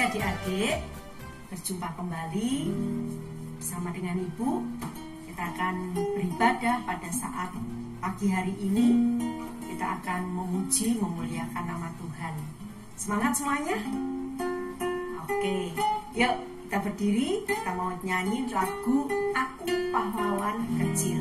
adik-adik, berjumpa kembali bersama dengan Ibu. Kita akan beribadah pada saat pagi hari ini. Kita akan memuji, memuliakan nama Tuhan. Semangat semuanya? Oke, yuk kita berdiri. Kita mau nyanyi lagu Aku Pahlawan Kecil.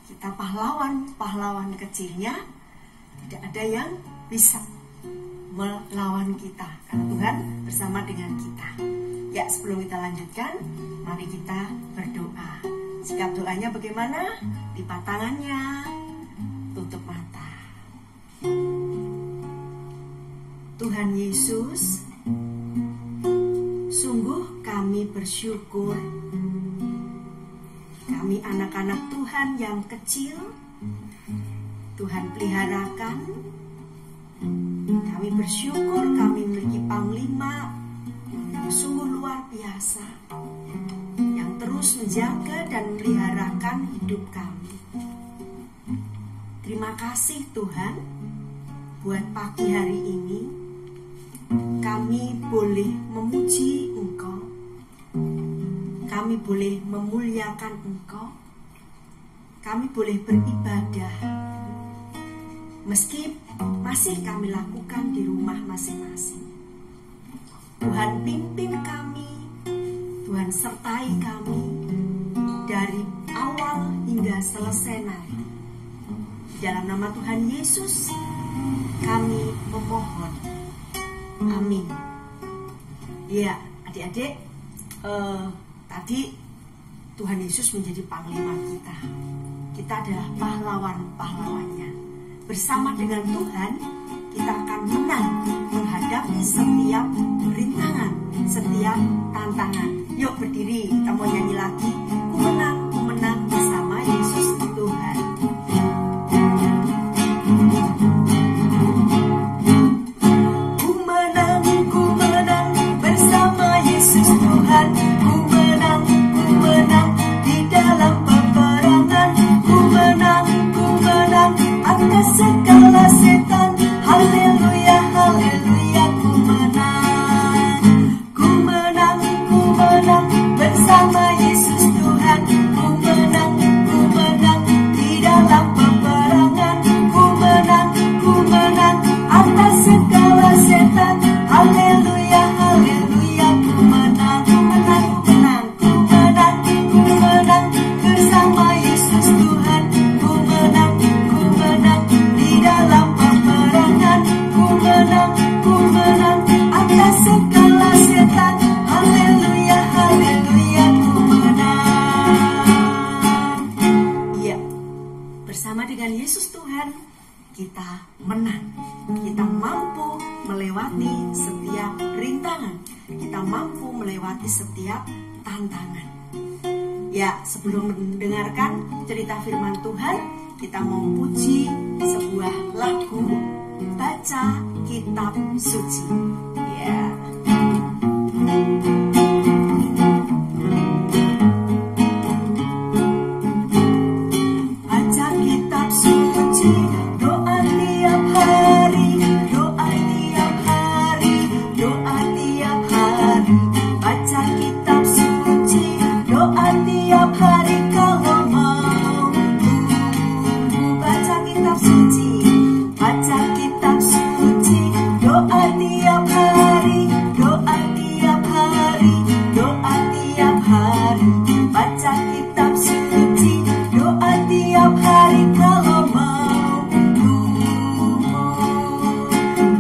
Kita pahlawan kecilnya, tidak ada yang bisa melawan kita karena Tuhan bersama dengan kita. Ya, sebelum kita lanjutkan, mari kita berdoa. Sikap doanya bagaimana? Lipat tangannya, tutup mata. Tuhan Yesus, sungguh kami bersyukur kami anak-anak Tuhan yang kecil, Tuhan peliharakan. Kami bersyukur kami memiliki Panglima yang sungguh luar biasa, yang terus menjaga dan meliharakan hidup kami. Terima kasih Tuhan, buat pagi hari ini kami boleh memuji Engkau, kami boleh memuliakan Engkau, kami boleh beribadah, meski masih kami lakukan di rumah masing-masing. Tuhan pimpin kami, Tuhan sertai kami dari awal hingga selesai nanti. Dalam nama Tuhan Yesus kami memohon, amin. Ya, adik-adik, tadi Tuhan Yesus menjadi panglima kita. Kita adalah pahlawan-pahlawannya. Bersama dengan Tuhan, kita akan menang menghadapi setiap rintangan, setiap tantangan. Yuk berdiri, kita mau nyanyi lagi. Ku menang bersama Yesus Tuhan. Ku menang bersama Yesus Tuhan. Ku menang di dalam peperangan. Ku menang atas segala setan. Haleluya, haleluya, ku menang. Ku menang bersama Yesus Tuhan. Ku menang di dalam peperangan. Ku menang atas segala setan. Haleluya, haleluya, ku menang. Ku menang bersama Yesus Tuhan. Ku menang di dalam peperangan. Ku menang atas segala setan. Haleluya, haleluya, ku menang. Iya, bersama dengan Yesus Tuhan kita menang. Kita mampu melewati setiap rintangan. Kita mampu melewati setiap tantangan. Ya, sebelum mendengarkan cerita firman Tuhan, kita mau puji sebuah lagu Baca Kitab Suci. Ya. Baca kitab suci, doa dia doa tiap hari kalau mau. Baca kitab suci, baca kitab suci, doa tiap hari, doa tiap hari, doa tiap hari. Baca kitab suci, doa tiap hari kalau mau.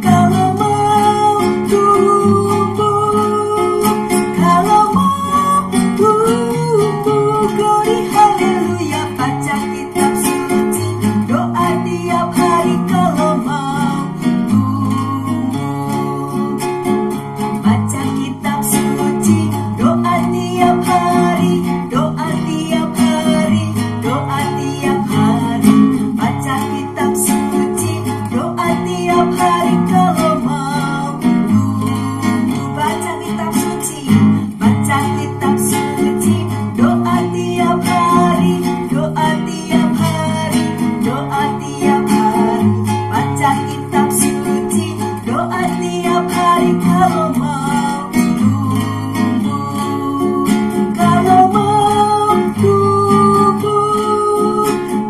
Kalau mau tumbuh, kalau mau tumbuh, glory haleluya. Baca kitab suci, doa tiap hari kalau mau tumbuh. Baca kitab suci, doa tiap hari, doa tiap hari, doa tiap hari. Baca kitab suci, doa tiap hari kalau mau tumbuh. Baca kitab suci, baca kitab suci, doa tiap hari, doa tiap hari, doa tiap hari. Baca kitab suci, doa tiap hari kalau mau tumbuh. Kalau mau tumbuh,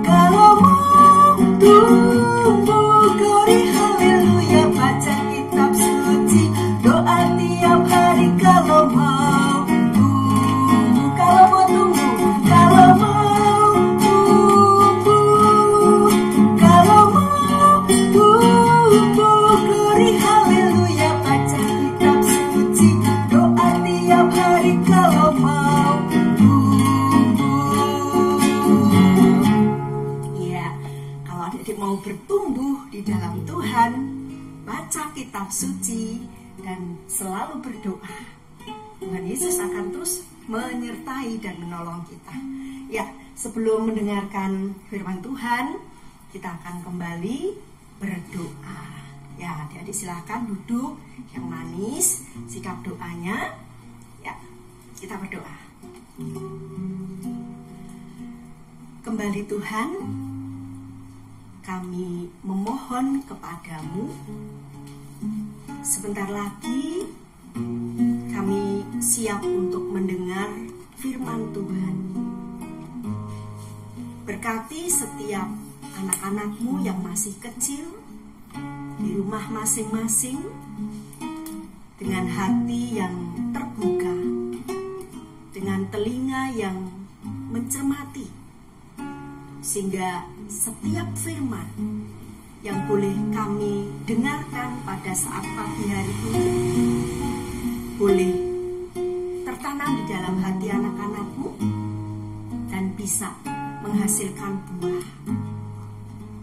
kalau mau tumbuh, glory haleluya. Baca kitab suci, doa tiap hari kalau mau tumbuh. Kalau mau tumbuh, kalau mau tumbuh, kalau mau tumbuh, glory haleluya. Baca kitab suci, doa tiap hari kalau mau tumbuh. Ya, kalau adik-adik mau bertumbuh di dalam Tuhan, baca kitab suci dan selalu berdoa. Tuhan Yesus akan terus menyertai dan menolong kita. Ya, sebelum mendengarkan firman Tuhan, kita akan kembali berdoa. Ya, adik-adik silahkan duduk yang manis, sikap doanya. Ya, kita berdoa. Kembali Tuhan, kami memohon kepadamu, sebentar lagi kami siap untuk mendengar firman Tuhan. Berkati setiap anak-anakmu yang masih kecil di rumah masing-masing dengan hati yang terbuka, dengan telinga yang mencermati, sehingga setiap firman yang boleh kami dengarkan pada saat pagi hari ini boleh tertanam di dalam hati anak-anakmu dan bisa menghasilkan buah.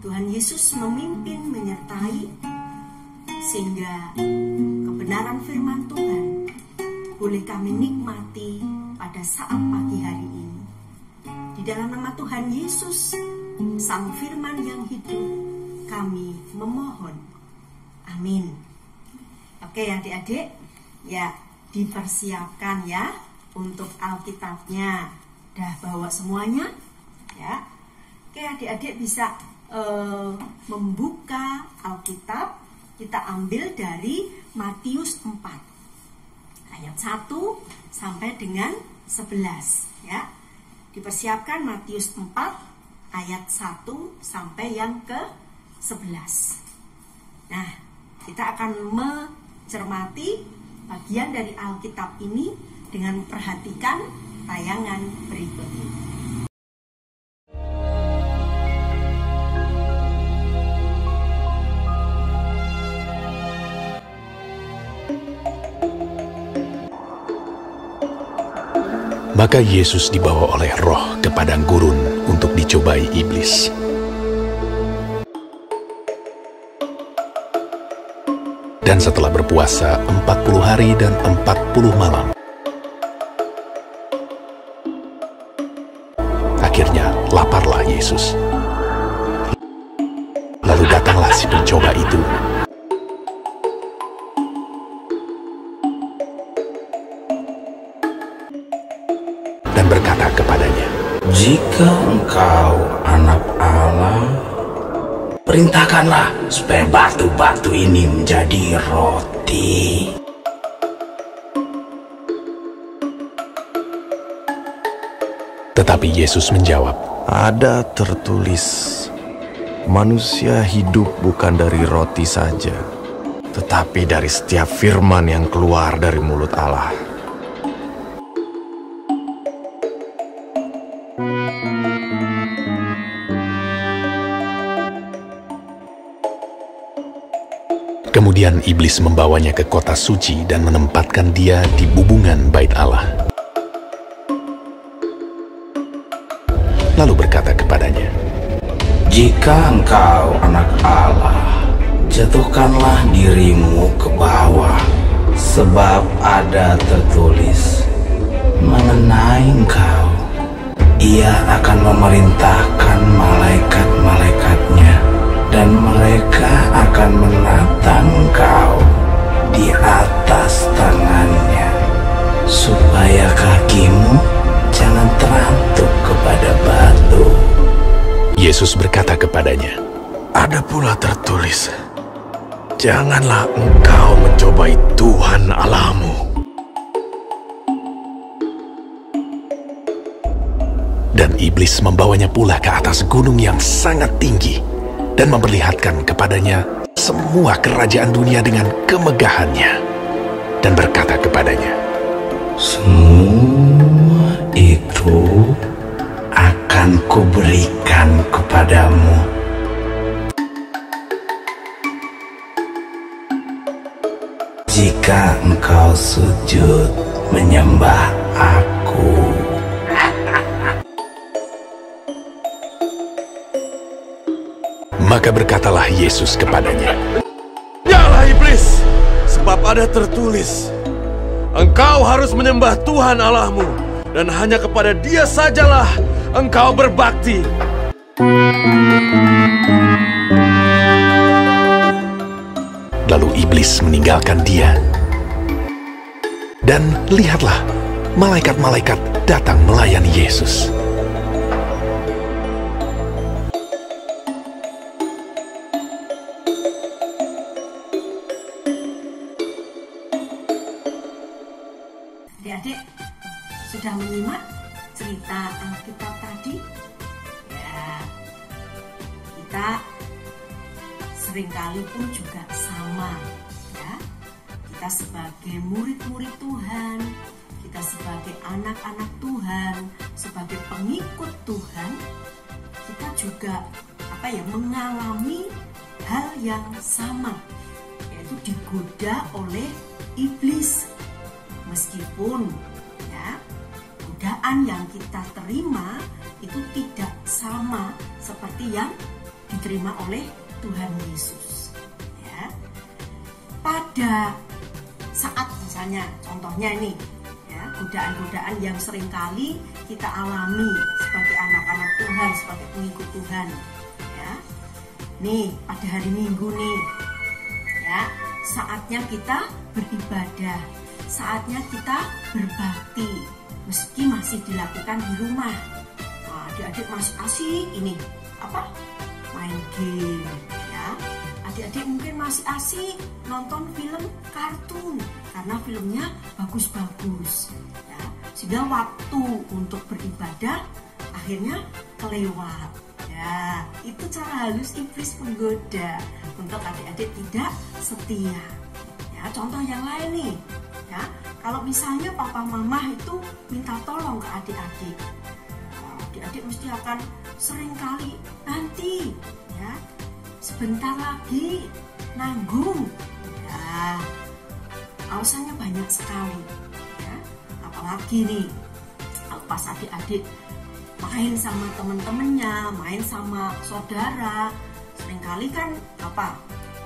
Tuhan Yesus memimpin, menyertai, sehingga kebenaran firman Tuhan boleh kami nikmati pada saat pagi hari ini. Di dalam nama Tuhan Yesus, Sang Firman yang hidup, kami memohon. Amin. Oke adik-adik, ya dipersiapkan ya untuk Alkitabnya. Dah bawa semuanya? Ya. Oke adik-adik bisa membuka Alkitab. Kita ambil dari Matius 4 ayat 1 sampai dengan 11 ya. Dipersiapkan Matius 4 ayat 1 sampai yang ke 11. Nah, kita akan mencermati bagian dari Alkitab ini dengan memperhatikan tayangan berikut ini. Maka Yesus dibawa oleh Roh ke padang gurun untuk dicobai iblis. Dan setelah berpuasa 40 hari dan 40 malam, akhirnya laparlah Yesus. Lalu datanglah si pencoba itu dan berkata kepadanya, "Jika engkau anak Allah, perintahkanlah supaya batu-batu ini menjadi roti." Tetapi Yesus menjawab, Ada tertulis, manusia hidup bukan dari roti saja, tetapi dari setiap firman yang keluar dari mulut Allah. Kemudian iblis membawanya ke kota suci dan menempatkan dia di bubungan bait Allah. Lalu berkata kepadanya, Jika engkau anak Allah, jatuhkanlah dirimu ke bawah, sebab ada tertulis mengenai engkau, Ia akan memerintahkan malaikat-malaikatnya, dan mereka akan menatang engkau di atas tangannya, supaya kakimu jangan terantuk kepada batu. Yesus berkata kepadanya, Ada pula tertulis, janganlah engkau mencobai Tuhan Allahmu. Dan iblis membawanya pula ke atas gunung yang sangat tinggi dan memperlihatkan kepadanya semua kerajaan dunia dengan kemegahannya, dan berkata kepadanya, Semua itu akan kuberikan kepadamu, jika engkau sujud menyembah Aku. Maka berkatalah Yesus kepadanya, Nyala iblis, sebab ada tertulis, engkau harus menyembah Tuhan Allahmu, dan hanya kepada Dia sajalah engkau berbakti. Lalu iblis meninggalkan dia. Dan lihatlah, malaikat-malaikat datang melayani Yesus. Adik-adik sudah menyimak cerita Alkitab tadi? Ya, kita seringkali pun juga sama, ya. Kita sebagai murid-murid Tuhan, kita sebagai anak-anak Tuhan, sebagai pengikut Tuhan, kita juga mengalami hal yang sama, yaitu digoda oleh iblis. Meskipun ya, godaan yang kita terima itu tidak sama seperti yang diterima oleh Tuhan Yesus. Ya. Pada saat misalnya contohnya ini, ya, godaan-godaan yang seringkali kita alami sebagai anak-anak Tuhan, sebagai pengikut Tuhan. Ya. Nih pada hari Minggu nih, ya, saatnya kita beribadah. Saatnya kita berbakti, meski masih dilakukan di rumah. Nah, adik-adik masih asik ini main game, ya. Adik-adik mungkin masih asik nonton film kartun karena filmnya bagus-bagus, ya. Sehingga waktu untuk beribadah akhirnya kelewat. Ya, itu cara halus iblis menggoda untuk adik-adik tidak setia. Ya, contoh yang lain nih. Ya, kalau misalnya papa mama itu minta tolong ke adik-adik, adik-adik mesti akan seringkali nanti, ya, sebentar lagi nanggung. Ya, alasannya banyak sekali. Ya, apalagi nih, pas adik-adik main sama teman-temannya, main sama saudara, seringkali kan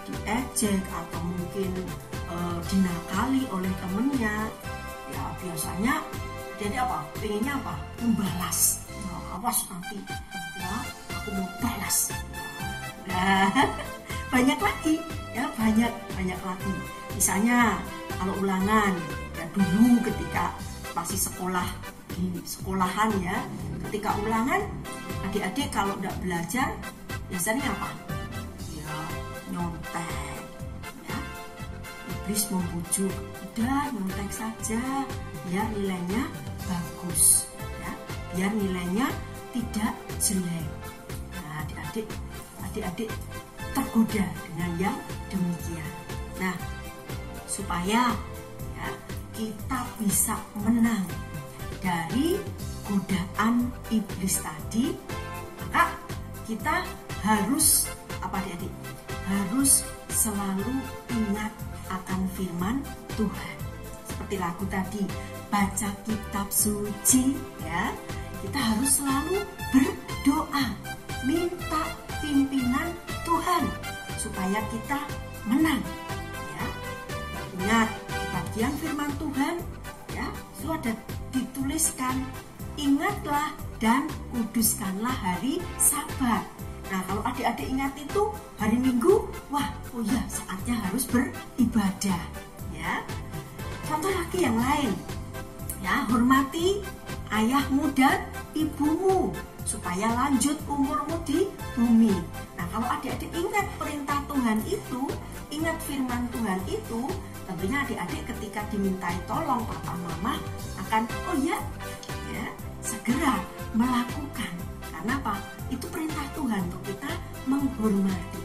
diejek atau mungkin dinakali oleh temennya. Ya biasanya jadi pengennya membalas. Nah, awas nanti ya aku mau balas. Nah, banyak lagi ya, banyak lagi. Misalnya kalau ulangan, ya dulu ketika masih sekolah di sekolahan, ya, ketika ulangan adik-adik kalau tidak belajar biasanya ya nyontek. Iblis membujuk, udah nyontek saja, ya nilainya bagus, ya biar nilainya tidak jelek. Nah, adik-adik tergoda dengan yang demikian. Nah, supaya ya, kita bisa menang dari godaan iblis tadi, maka kita harus apa adik-adik? Harus selalu ingat akan firman Tuhan. Seperti lagu tadi, baca kitab suci ya. Kita harus selalu berdoa, minta pimpinan Tuhan supaya kita menang ya. Ingat bagian firman Tuhan ya, itu ada dituliskan, ingatlah dan kuduskanlah hari Sabat. Nah, kalau adik-adik ingat itu hari Minggu, wah, oh ya, saatnya harus beribadah ya. Contoh lagi yang lain ya, hormati ayahmu dan ibumu supaya lanjut umurmu di bumi. Nah, kalau adik-adik ingat perintah Tuhan itu, ingat firman Tuhan itu, tentunya adik-adik ketika dimintai tolong papa mama akan oh ya segera melakukan. Karena apa? Itu perintah Tuhan untuk kita menghormati.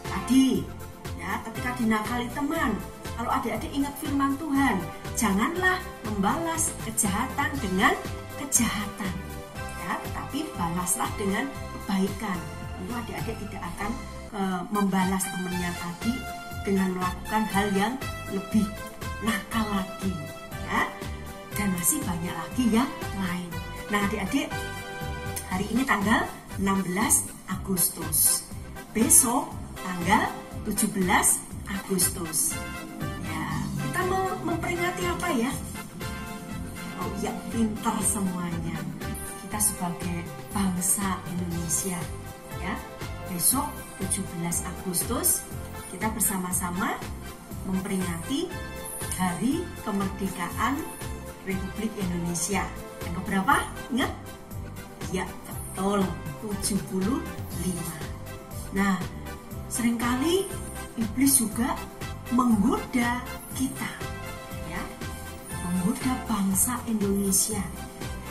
Tadi ya, ketika dinakali teman, kalau adik-adik ingat firman Tuhan, janganlah membalas kejahatan dengan kejahatan ya, tetapi balaslah dengan kebaikan. Tentu adik-adik tidak akan membalas temannya tadi dengan melakukan hal yang lebih nakal lagi ya. Dan masih banyak lagi yang lain. Nah, adik-adik, hari ini tanggal 16 Agustus. Besok tanggal 17 Agustus. Ya, kita mau memperingati apa ya? Oh ya, pintar semuanya. Kita sebagai bangsa Indonesia ya. Besok 17 Agustus kita bersama-sama memperingati Hari Kemerdekaan Republik Indonesia. Yang keberapa? Ingat? Ya, betul, 75. Nah, seringkali iblis juga menggoda kita ya, menggoda bangsa Indonesia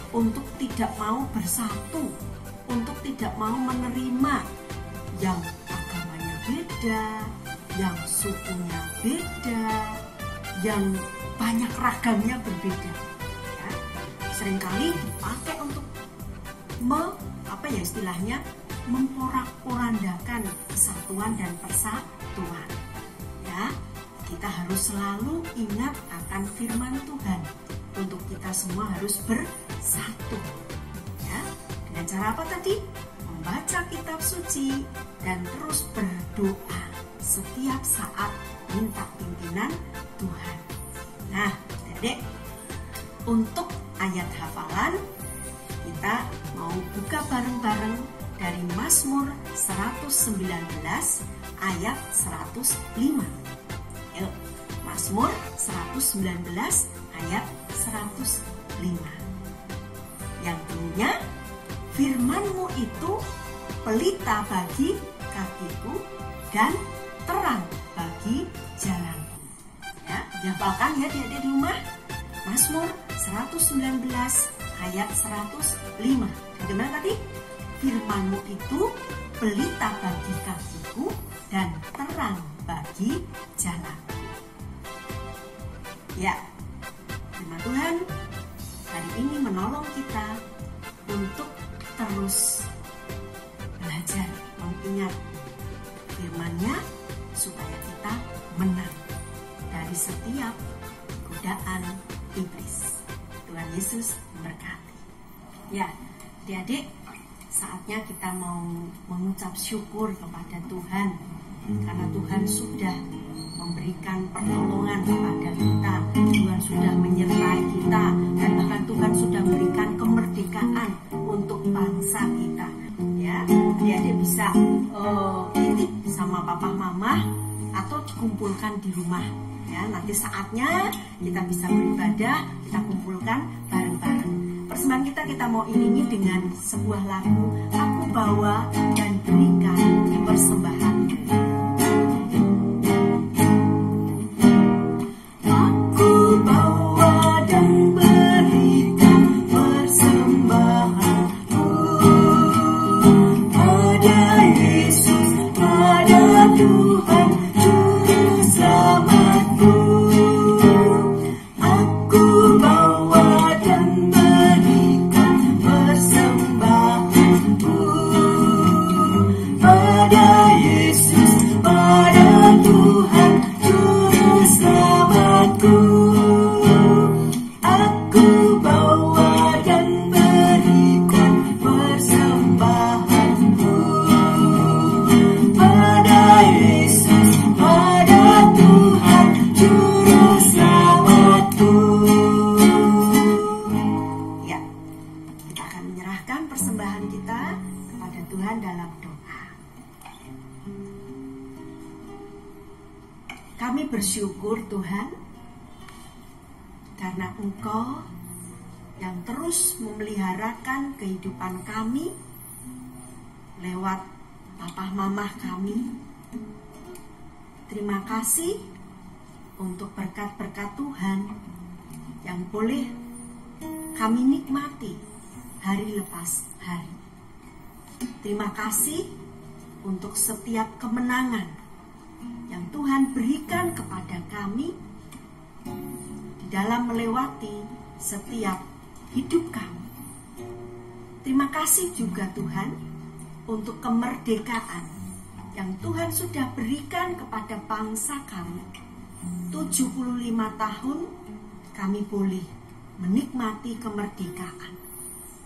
untuk tidak mau bersatu, untuk tidak mau menerima yang agamanya beda, yang sukunya beda, yang banyak ragamnya berbeda ya. Seringkali dipakai untuk memporak-porandakan kesatuan dan persatuan ya. Kita harus selalu ingat akan firman Tuhan untuk kita semua harus bersatu ya. Dengan cara apa tadi? Membaca kitab suci dan terus berdoa setiap saat minta pimpinan Tuhan. Nah, Dedek, untuk ayat hafalan kita mau buka bareng-bareng dari Mazmur 119 ayat 105. Yuk, Mazmur 119 ayat 105. Yang bunyinya, firman-Mu itu pelita bagi kakiku dan terang bagi jalanku. Ya, dihafalkan ya di rumah. Mazmur 119 ayat 105. Bagaimana tadi? Firman-Mu itu pelita bagi kakiku dan terang bagi jalanku. Ya, firman Tuhan hari ini menolong kita untuk terus belajar mengingat firman-Nya supaya kita menang dari setiap godaan iblis. Tuhan Yesus memberkati. Ya, adik-adik, saatnya kita mau mengucap syukur kepada Tuhan karena Tuhan sudah memberikan pertolongan kepada kita, Tuhan sudah menyertai kita, dan bahkan Tuhan sudah memberikan kemerdekaan untuk bangsa kita. Ya, adik-adik bisa titip sama papa mama atau dikumpulkan di rumah. Ya, nanti saatnya kita bisa beribadah, kita kumpulkan bareng-bareng. Persembahan kita mau iringi dengan sebuah lagu, Aku Bawa dan Berikan Persembahan. Aku bawa dan berikan persembahan. menyerahkan persembahan kita kepada Tuhan dalam doa. Kami bersyukur Tuhan, karena Engkau yang terus memeliharakan kehidupan kami lewat papa mamah kami. Terima kasih untuk berkat-berkat Tuhan yang boleh kami nikmati hari lepas hari. Terima kasih untuk setiap kemenangan yang Tuhan berikan kepada kami di dalam melewati setiap hidup kami. Terima kasih juga Tuhan untuk kemerdekaan yang Tuhan sudah berikan kepada bangsa kami. 75 tahun kami boleh menikmati kemerdekaan.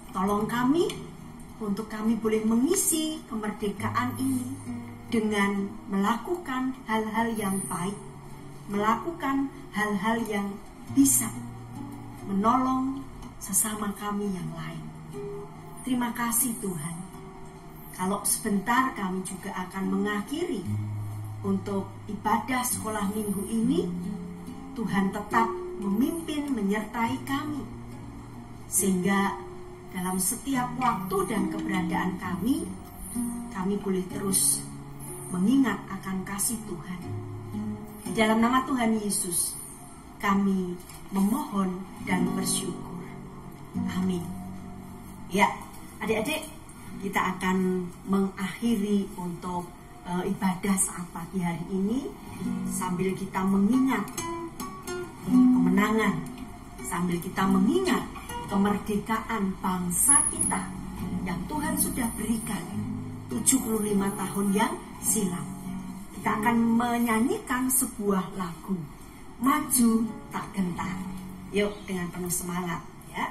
Tolong kami untuk kami boleh mengisi kemerdekaan ini dengan melakukan hal-hal yang baik, melakukan hal-hal yang bisa menolong sesama kami yang lain. Terima kasih Tuhan. Kalau sebentar kami juga akan mengakhiri untuk ibadah sekolah minggu ini, Tuhan tetap memimpin menyertai kami, sehingga dalam setiap waktu dan keberadaan kami boleh terus mengingat akan kasih Tuhan. Di dalam nama Tuhan Yesus kami memohon dan bersyukur. Amin. Ya, adik-adik, kita akan mengakhiri untuk ibadah saat pagi hari ini sambil kita mengingat kemenangan, sambil kita mengingat kemerdekaan bangsa kita yang Tuhan sudah berikan 75 tahun yang silam. Kita akan menyanyikan sebuah lagu, Maju Tak Gentar. Yuk, dengan penuh semangat ya.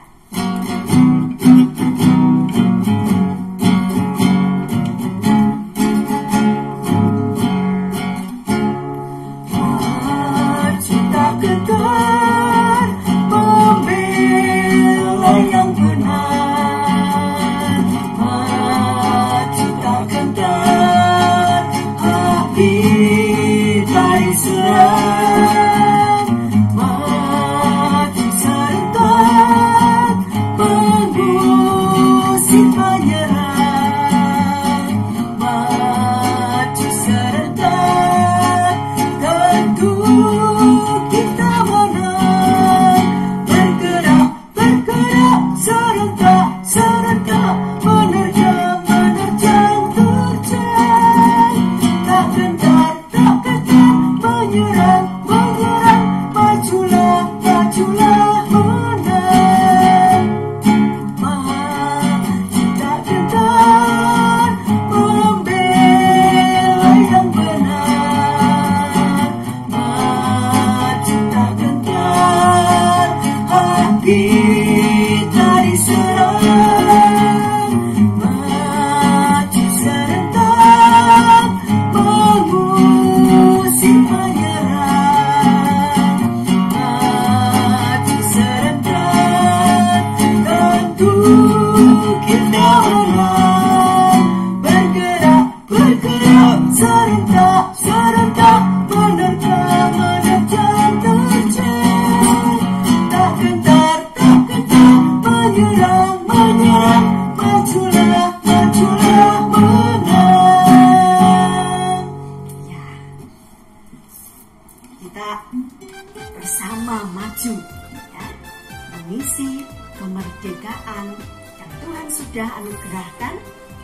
Mengisi kemerdekaan yang Tuhan sudah anugerahkan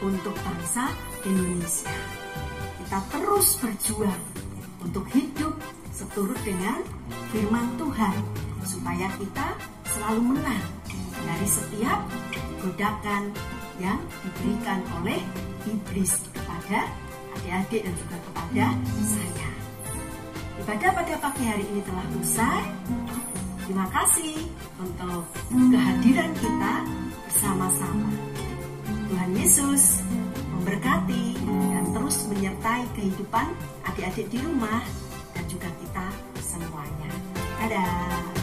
untuk bangsa Indonesia. Kita terus berjuang untuk hidup seturut dengan firman Tuhan, supaya kita selalu menang dari setiap godakan yang diberikan oleh iblis kepada adik-adik dan juga kepada saya. Ibadah pada pagi hari ini telah usai. Terima kasih untuk kehadiran kita bersama-sama. Tuhan Yesus memberkati dan terus menyertai kehidupan adik-adik di rumah dan juga kita semuanya. Dadah.